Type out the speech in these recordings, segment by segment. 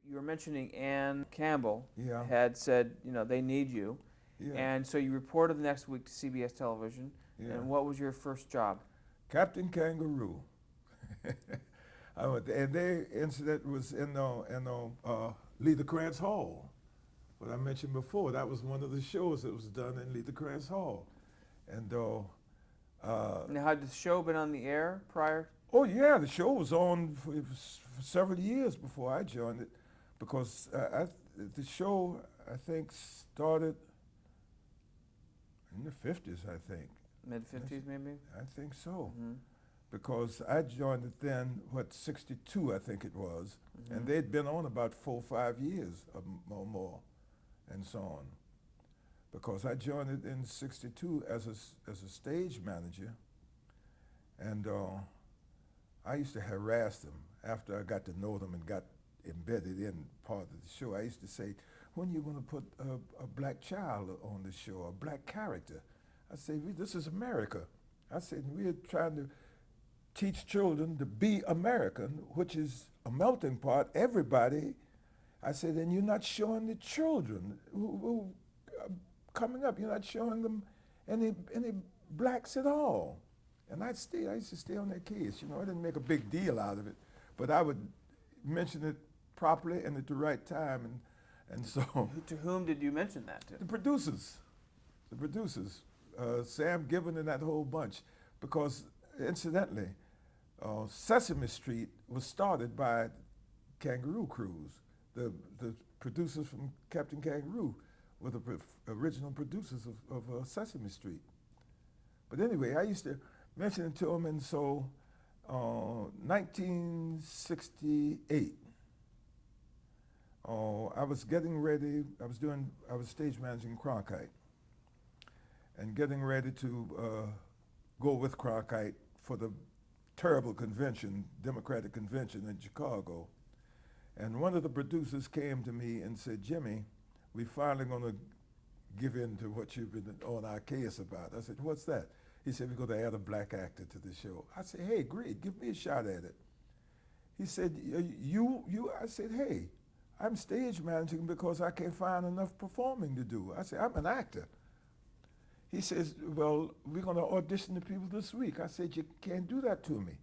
You were mentioning Ann Campbell Yeah, had said, they need you. yeah, And so you reported the next week to CBS television. yeah. And what was your first job? Captain Kangaroo. I went there, and their incident was in Letha Krantz Hall. What I mentioned before, that was one of the shows that was done in Letha Krantz Hall. And Now, had the show been on the air prior? oh yeah, the show was on for several years before I joined it, because the show I think started in the 50s. I think. Mid 50s, maybe? I think so. Mm-hmm. Because I joined it then, 62 I think it was, Mm-hmm. and they'd been on about 4 or 5 years or more, and so on. Because I joined it in 62 as a stage manager, and I used to harass them after I got to know them and got embedded in part of the show. I used to say, when are you going to put a black child on the show, a black character? I said, this is America. I said, we're trying to teach children to be American, which is a melting pot, everybody. I said, and you're not showing the children who are coming up, you're not showing them any blacks at all. And I used to stay on their case. I didn't make a big deal out of it, but I would mention it properly and at the right time. And so To whom did you mention that to? the producers, Sam Gibbon and that whole bunch, because incidentally, Sesame Street was started by Kangaroo Cruise. The producers from Captain Kangaroo were the original producers of Sesame Street. But anyway, I used to mention it to them, and so 1968, I was getting ready. I was stage managing Cronkite, and getting ready to go with Cronkite for the terrible convention, Democratic convention in Chicago. And one of the producers came to me and said, Jimmy, we finally going to give in to what you've been on our case about. I said, what's that? He said, we're going to add a black actor to the show. I said, hey, great, give me a shot at it. He said, I said, hey, I'm stage managing because I can't find enough performing to do. I said, I'm an actor. He says, well, we're going to audition the people this week. I said, you can't do that to me.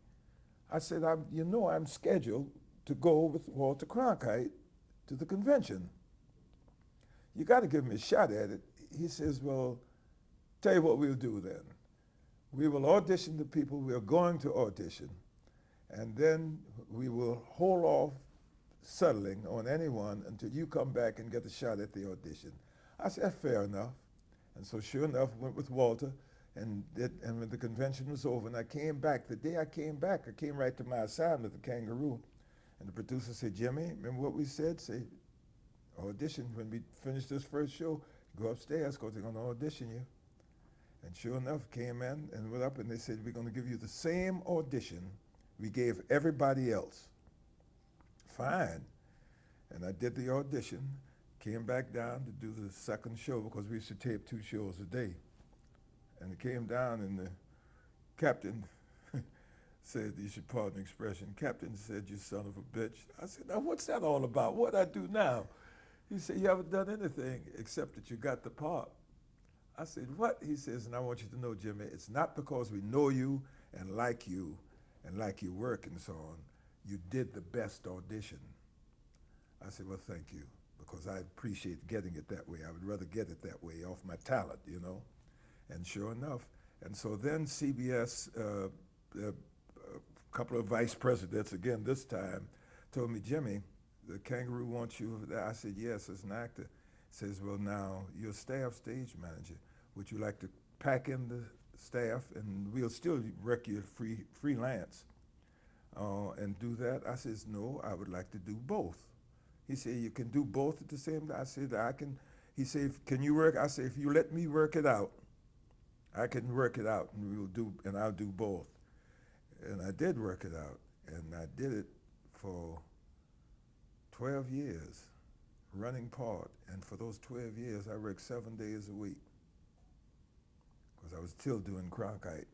I said, I'm scheduled to go with Walter Cronkite to the convention. You got to give me a shot at it. He says, well, tell you what we'll do then. We will audition the people we are going to audition, and then we will hold off settling on anyone until you come back and get a shot at the audition. I said, fair enough. And so sure enough, went with Walter, and when the convention was over, and I came back, the day I came back, I came right to my assignment at the Kangaroo, and the producer said, Jimmy, remember what we said? Say, audition, when we finish this first show, go upstairs because they're going to audition you. And sure enough, came in and went up, and they said, we're going to give you the same audition we gave everybody else. Fine. And I did the audition, came back down to do the second show because we used to tape 2 shows a day. And it came down, and the captain said, you should pardon the expression, captain said, you son of a bitch. I said, now what's that all about? What'd I do now? He said, you haven't done anything except that you got the part. I said, what? He says, and I want you to know, Jimmy, it's not because we know you and like your work and so on. You did the best audition. I said, well, thank you, because I appreciate getting it that way. I would rather get it that way off my talent, And sure enough, and so then CBS, a couple of vice presidents, again this time, told me, Jimmy, the Kangaroo wants you over there. I said, yes, as an actor. He says, well, now, you're a staff stage manager. Would you like to pack in the staff, and we'll still work you freelance and do that? I says, no, I would like to do both. He said, you can do both at the same time? I said, I can. He said, can you work? I said, if you let me work it out, I can work it out, and I'll do both. And I did work it out, and I did it for 12 years, running part. And for those 12 years, I worked 7 days a week, because I was still doing Cronkite.